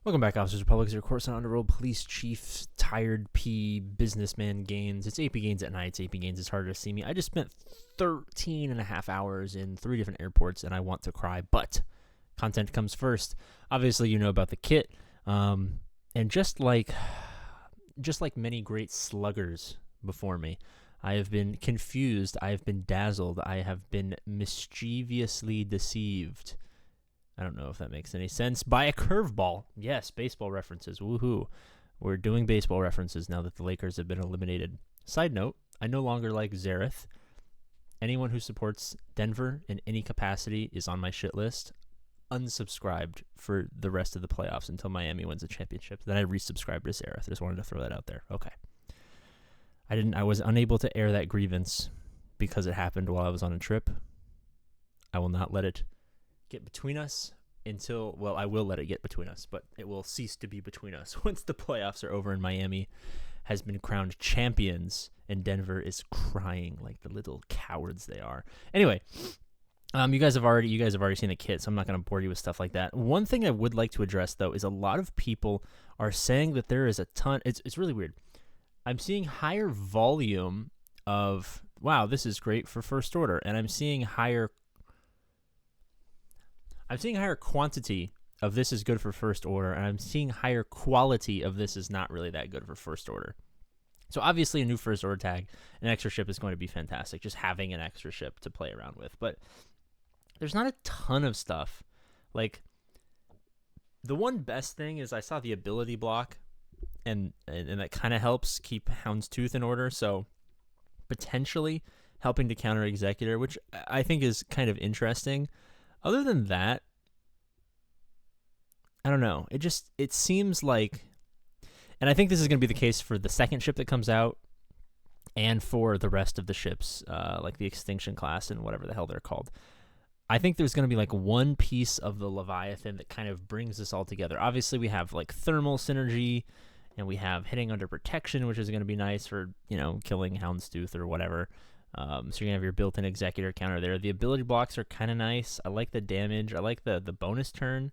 Welcome back, Officers Republic. Your course on Underworld Police Chief, Tired P, Businessman Gains. It's AP Gains at night. It's AP Gains. It's harder to see me. I just spent 13 and a half hours in 3 different airports, and I want to cry, but content comes first. Obviously, you know about the kit. And just like many great sluggers before me, I have been confused. I have been dazzled. I have been mischievously deceived. I don't know if that makes any sense. By a curveball. Yes, baseball references. Woohoo. We're doing baseball references now that the Lakers have been eliminated. Side note, I no longer like Zareth. Anyone who supports Denver in any capacity is on my shit list. Unsubscribed for the rest of the playoffs until Miami wins a championship. Then I resubscribed to Zareth. I just wanted to throw that out there. Okay. I was unable to air that grievance because it happened while I was on a trip. I will not let it get between us until, well, I will let it get between us, but it will cease to be between us once the playoffs are over and Miami has been crowned champions and Denver is crying like the little cowards they are. Anyway, you guys have already seen the kit, so I'm not going to bore you with stuff like that. One thing I would like to address, though, is a lot of people are saying that there is a ton. It's really weird. I'm seeing higher volume of, wow, this is great for first order, and I'm seeing higher quantity of this is good for first order, and I'm seeing higher quality of this is not really that good for first order. So obviously a new first order tag, an extra ship is going to be fantastic, just having an extra ship to play around with. But there's not a ton of stuff. Like, the one best thing is I saw the ability block, and that kind of helps keep Houndstooth in order, so potentially helping to counter Executor, which I think is kind of interesting. Other than that, I don't know. It seems like, and I think this is going to be the case for the second ship that comes out and for the rest of the ships, like the Extinction class and whatever the hell they're called. I think there's going to be like one piece of the Leviathan that kind of brings this all together. Obviously, we have like thermal synergy, and we have hitting under protection, which is going to be nice for, killing Houndstooth or whatever. So you're going to have your built-in Executor counter there. The ability blocks are kind of nice. I like the damage. I like the bonus turn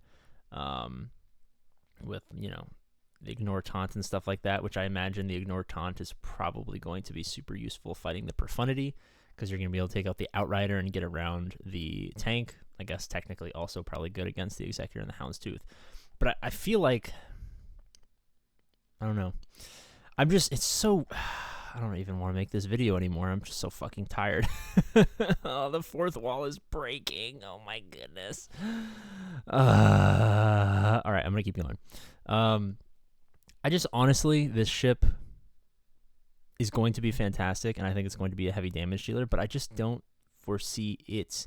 with, the Ignore Taunt and stuff like that, which I imagine the Ignore Taunt is probably going to be super useful fighting the Profundity, because you're going to be able to take out the Outrider and get around the tank. I guess technically also probably good against the Executor and the Houndstooth. But I feel like, I don't know. It's so... I don't even want to make this video anymore. I'm just so fucking tired. Oh, the fourth wall is breaking. Oh my goodness. All right, I'm gonna keep going. I just honestly, this ship is going to be fantastic, and I think it's going to be a heavy damage dealer. But I just don't foresee it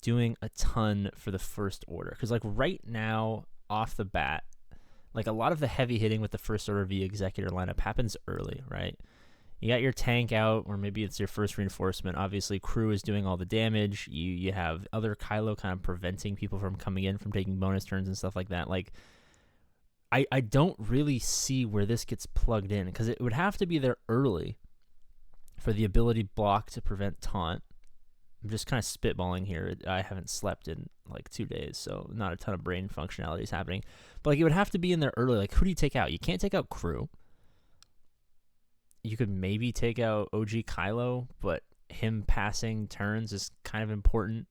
doing a ton for the first order, because like right now, off the bat, like a lot of the heavy hitting with the first order V Executor lineup happens early, right? You got your tank out, or maybe it's your first reinforcement. Obviously, crew is doing all the damage. You have other Kylo kind of preventing people from coming in, from taking bonus turns and stuff like that. Like, I don't really see where this gets plugged in, because it would have to be there early for the ability block to prevent taunt. I'm just kind of spitballing here. I haven't slept in like 2 days, so not a ton of brain functionality is happening. But like, it would have to be in there early. Like, who do you take out? You can't take out crew. You could maybe take out OG Kylo, but him passing turns is kind of important.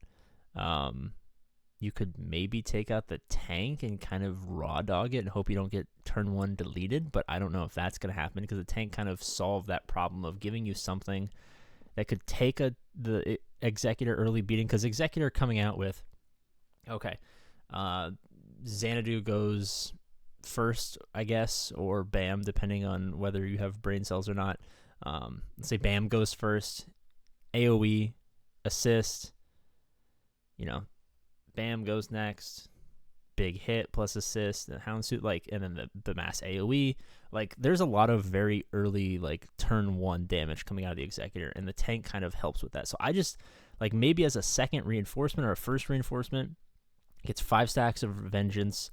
You could maybe take out the tank and kind of raw dog it and hope you don't get turn 1 deleted, but I don't know if that's going to happen, because the tank kind of solved that problem of giving you something that could take the Executor early beating, because Executor coming out with, okay, Xanadu goes first, I guess, or Bam, depending on whether you have brain cells or not. Let's say Bam goes first, AoE, assist, Bam goes next, big hit plus assist, the Houndstooth, like, and then the mass AoE. Like, there's a lot of very early, like, turn 1 damage coming out of the Executor, and the tank kind of helps with that. So I just, like, maybe as a second reinforcement or a first reinforcement, gets 5 stacks of Vengeance,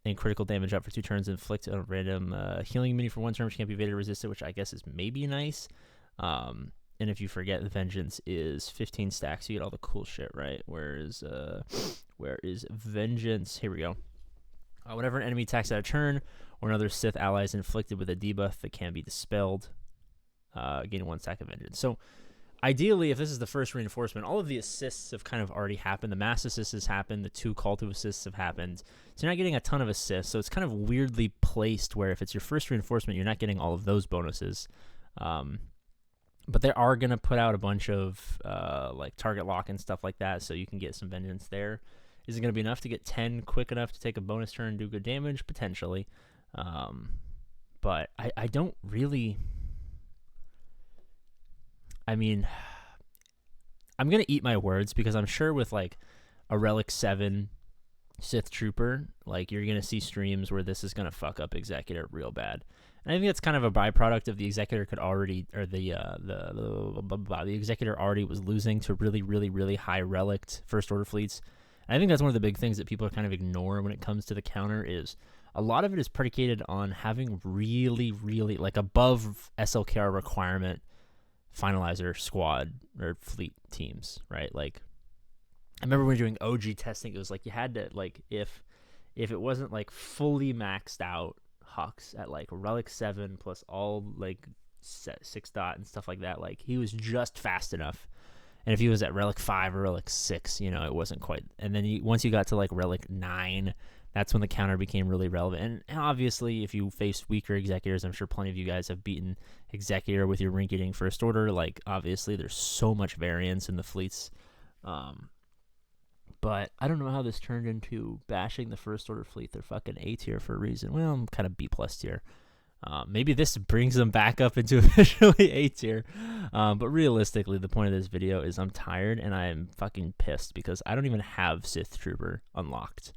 and critical damage up for 2 turns, inflict a random healing mini for 1 turn, which can't be evaded or resisted, which I guess is maybe nice. And if you forget, the Vengeance is 15 stacks, you get all the cool shit, right? Where is Vengeance? Here we go. Whenever an enemy attacks out of turn, or another Sith ally is inflicted with a debuff that can be dispelled, gaining 1 stack of vengeance. So ideally, if this is the first reinforcement, all of the assists have kind of already happened. The mass assist has happened. The 2 call to assists have happened. So you're not getting a ton of assists. So it's kind of weirdly placed where if it's your first reinforcement, you're not getting all of those bonuses. But they are going to put out a bunch of like target lock and stuff like that, so you can get some vengeance there. Is it going to be enough to get 10 quick enough to take a bonus turn and do good damage? Potentially. But I don't really... I mean, I'm going to eat my words because I'm sure with like a Relic 7 Sith Trooper, like you're going to see streams where this is going to fuck up Executor real bad. And I think that's kind of a byproduct of the Executor could already, or the Executor already was losing to really, really, really high Relic First Order fleets. And I think that's one of the big things that people kind of ignore when it comes to the counter is a lot of it is predicated on having really, really like above SLKR requirement finalizer squad or fleet teams, right? Like I remember when we were doing OG testing, it was like you had to like if it wasn't like fully maxed out Hux at like Relic 7 plus all like 6 dot and stuff like that, like he was just fast enough. And if he was at Relic 5 or Relic 6, you know, it wasn't quite. And then once you got to like Relic 9, that's when the counter became really relevant. And obviously, if you face weaker Executors, I'm sure plenty of you guys have beaten Executor with your rinky-dink First Order. Like, obviously, there's so much variance in the fleets. But I don't know how this turned into bashing the First Order fleet. They're fucking A tier for a reason. Well, I'm kind of B+ tier. Maybe this brings them back up into officially A tier. But realistically, the point of this video is I'm tired and I'm fucking pissed because I don't even have Sith Trooper unlocked.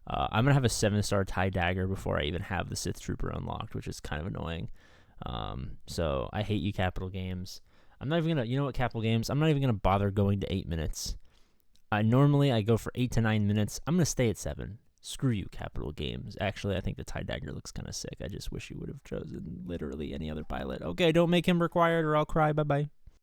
I'm going to have a 7-star TIE Dagger before I even have the Sith Trooper unlocked, which is kind of annoying. So I hate you, Capital Games. I'm not even going to, you know what, Capital Games? I'm not even going to bother going to 8 minutes. Normally I go for 8 to 9 minutes. I'm going to stay at 7. Screw you, Capital Games. Actually, I think the TIE Dagger looks kind of sick. I just wish you would have chosen literally any other pilot. Okay, don't make him required or I'll cry. Bye-bye.